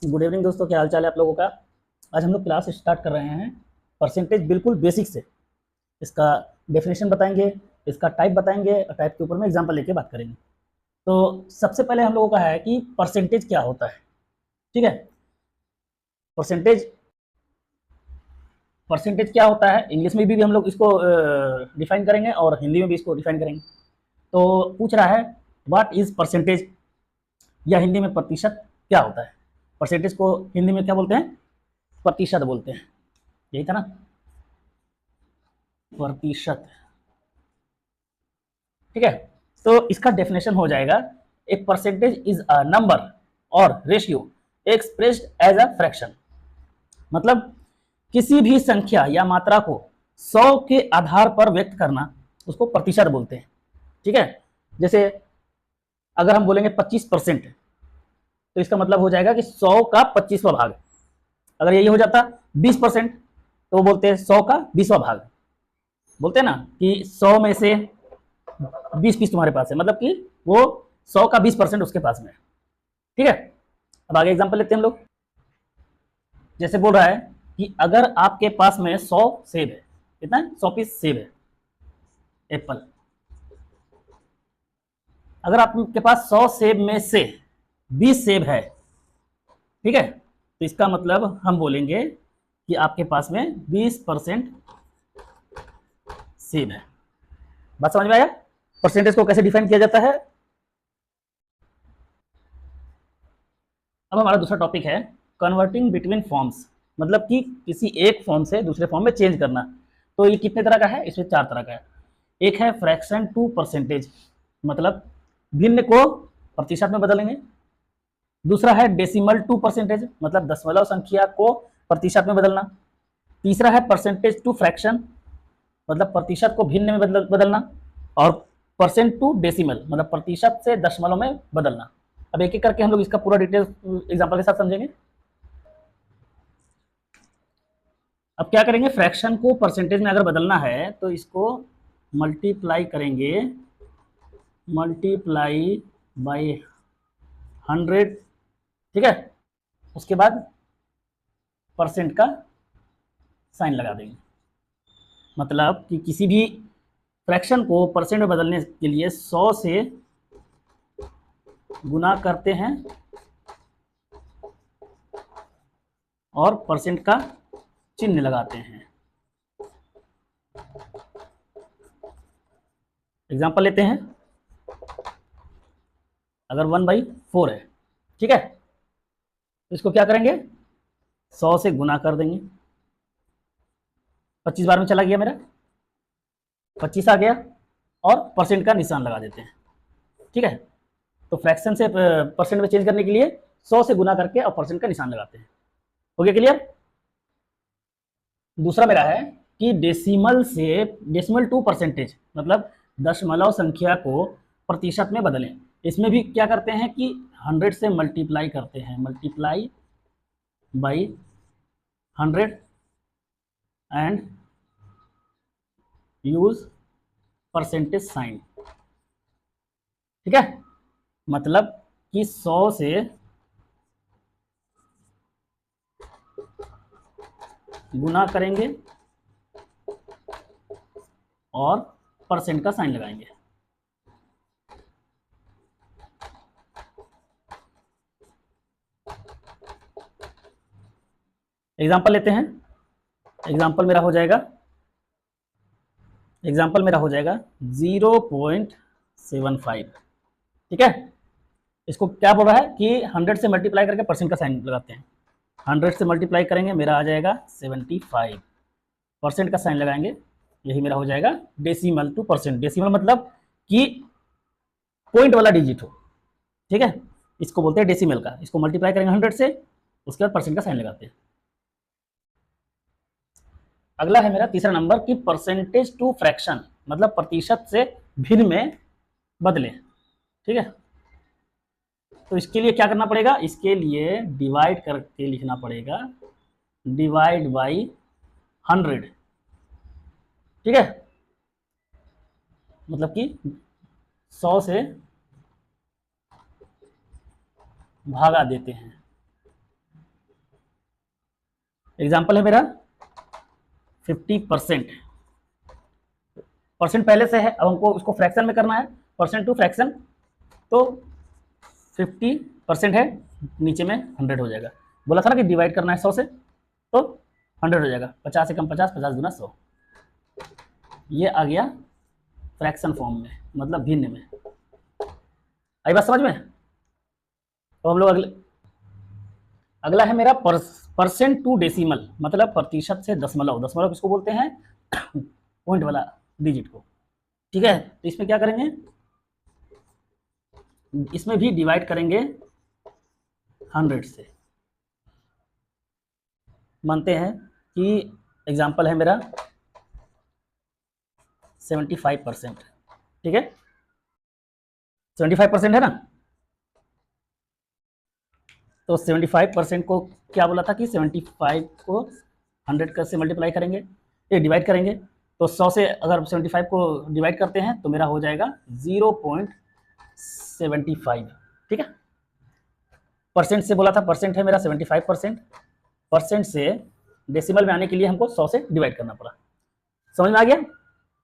Good evening दोस्तों, क्या हाल चाल है आप लोगों का। आज हम लोग क्लास स्टार्ट कर रहे हैं परसेंटेज बिल्कुल बेसिक से। इसका डेफिनेशन बताएंगे, इसका टाइप बताएंगे और टाइप के ऊपर में एग्जांपल लेके बात करेंगे। तो सबसे पहले हम लोगों का है कि परसेंटेज क्या होता है। ठीक है, परसेंटेज परसेंटेज क्या होता है, इंग्लिश में भी हम लोग इसको डिफाइन करेंगे और हिंदी में भी इसको डिफाइन करेंगे। तो पूछ रहा है व्हाट इज परसेंटेज, या हिंदी में प्रतिशत क्या होता है। परसेंटेज को हिंदी में क्या बोलते हैं, प्रतिशत बोलते हैं। यही था ना, प्रतिशत। ठीक है, तो इसका डेफिनेशन हो जाएगा, a percentage is a number or ratio expressed as a fraction. मतलब किसी भी संख्या या मात्रा को 100 के आधार पर व्यक्त करना, उसको प्रतिशत बोलते हैं। ठीक है, जैसे अगर हम बोलेंगे 25%, तो इसका मतलब हो जाएगा कि 100 का 25वां भाग। अगर यही हो जाता 20%, तो वो बोलते हैं 100 का 20वां भाग। बोलते हैं ना कि 100 में से 20 पीस तुम्हारे पास है, मतलब कि वो 100 का 20% उसके पास में है। ठीक है, अब आगे एग्जांपल लेते हैं हम लोग। जैसे बोल रहा है कि अगर आपके पास में 100 सेब है, कितना है, 100 पीस सेब है, एप्पल। अगर आपके पास 100 सेब में से 20 सेब है, ठीक है, तो इसका मतलब हम बोलेंगे कि आपके पास में 20% सेब है। बात समझ में आया, परसेंटेज को कैसे डिफाइन किया जाता है। अब हमारा दूसरा टॉपिक है कन्वर्टिंग बिटवीन फॉर्म्स, मतलब कि किसी एक फॉर्म से दूसरे फॉर्म में चेंज करना। तो ये कितने तरह का है, इसमें 4 तरह का है। एक है फ्रैक्शन टू परसेंटेज, मतलब भिन्न को प्रतिशत में बदलेंगे। दूसरा है डेसिमल टू परसेंटेज, मतलब दशमलव संख्या को प्रतिशत में बदलना। तीसरा है परसेंटेज टू फ्रैक्शन, मतलब प्रतिशत को भिन्न में बदलना। और परसेंट टू डेसिमल, मतलब प्रतिशत से दशमलव में बदलना। अब एक एक करके हम लोग इसका पूरा डिटेल एग्जांपल के साथ समझेंगे। अब क्या करेंगे, फ्रैक्शन को परसेंटेज में अगर बदलना है तो इसको मल्टीप्लाई करेंगे, मल्टीप्लाई बाई 100। ठीक है, उसके बाद परसेंट का साइन लगा देंगे। मतलब कि किसी भी फ्रैक्शन को परसेंट में बदलने के लिए 100 से गुना करते हैं और परसेंट का चिन्ह लगाते हैं। एग्जांपल लेते हैं, अगर 1/4 है, ठीक है, तो इसको क्या करेंगे, 100 से गुना कर देंगे। 25 बार में चला गया मेरा, 25 आ गया, और परसेंट का निशान लगा देते हैं। ठीक है, तो फ्रैक्शन से परसेंट में चेंज करने के लिए 100 से गुना करके और परसेंट का निशान लगाते हैं। हो गया क्लियर। दूसरा मेरा है कि डेसिमल टू परसेंटेज, मतलब दशमलव संख्या को प्रतिशत में बदलें। इसमें भी क्या करते हैं कि 100 से मल्टीप्लाई करते हैं, multiply by 100 and use percentage sign. ठीक है, मतलब कि 100 से गुना करेंगे और परसेंट का साइन लगाएंगे। एग्जांपल लेते हैं, एग्जांपल मेरा हो जाएगा 0.75। ठीक है, इसको क्या बोल रहा है कि 100 से मल्टीप्लाई करके परसेंट का साइन लगाते हैं। 100 से मल्टीप्लाई करेंगे, मेरा आ जाएगा 75, परसेंट का साइन लगाएंगे, यही मेरा हो जाएगा डेसिमल टू परसेंट। डेसिमल मतलब कि पॉइंट वाला डिजिट हो। ठीक है, इसको बोलते हैं डेसिमल का। इसको मल्टीप्लाई करेंगे 100 से, उसके बाद परसेंट का साइन लगाते हैं। अगला है मेरा तीसरा नंबर कि परसेंटेज टू फ्रैक्शन, मतलब प्रतिशत से भिन्न में बदले। ठीक है, तो इसके लिए क्या करना पड़ेगा, इसके लिए डिवाइड करके लिखना पड़ेगा, डिवाइड बाई 100। ठीक है, मतलब कि 100 से भागा देते हैं। एग्जाम्पल है मेरा 50%, परसेंट पहले से है, अब हमको उसको फ्रैक्शन में करना है, परसेंट टू फ्रैक्शन, तो 50% है, नीचे में 100 हो जाएगा। बोला था ना कि डिवाइड करना है 100 से, तो 100 हो जाएगा, 50 से कम 50, 50 गुना 100, ये आ गया फ्रैक्शन फॉर्म में, मतलब भिन्न में। आई बात समझ में? तो हम लोग अगला है मेरा परसेंट टू डेसिमल, मतलब प्रतिशत से दशमलव। दशमलव किसको बोलते हैं? पॉइंट वाला डिजिट को। ठीक है, तो इसमें क्या करेंगे, इसमें भी डिवाइड करेंगे 100 से। मानते हैं कि एग्जाम्पल है मेरा 75%, ठीक है, 75% है ना, तो 75% को क्या बोला था कि 75 को 100 से मल्टीप्लाई करेंगे, ये डिवाइड करेंगे, तो 100 से अगर 75 को डिवाइड करते हैं तो मेरा हो जाएगा 0.75, ठीक है। परसेंट से बोला था, परसेंट है मेरा 75%, परसेंट से डेसिमल में आने के लिए हमको 100 से डिवाइड करना पड़ा। समझ में आ गया?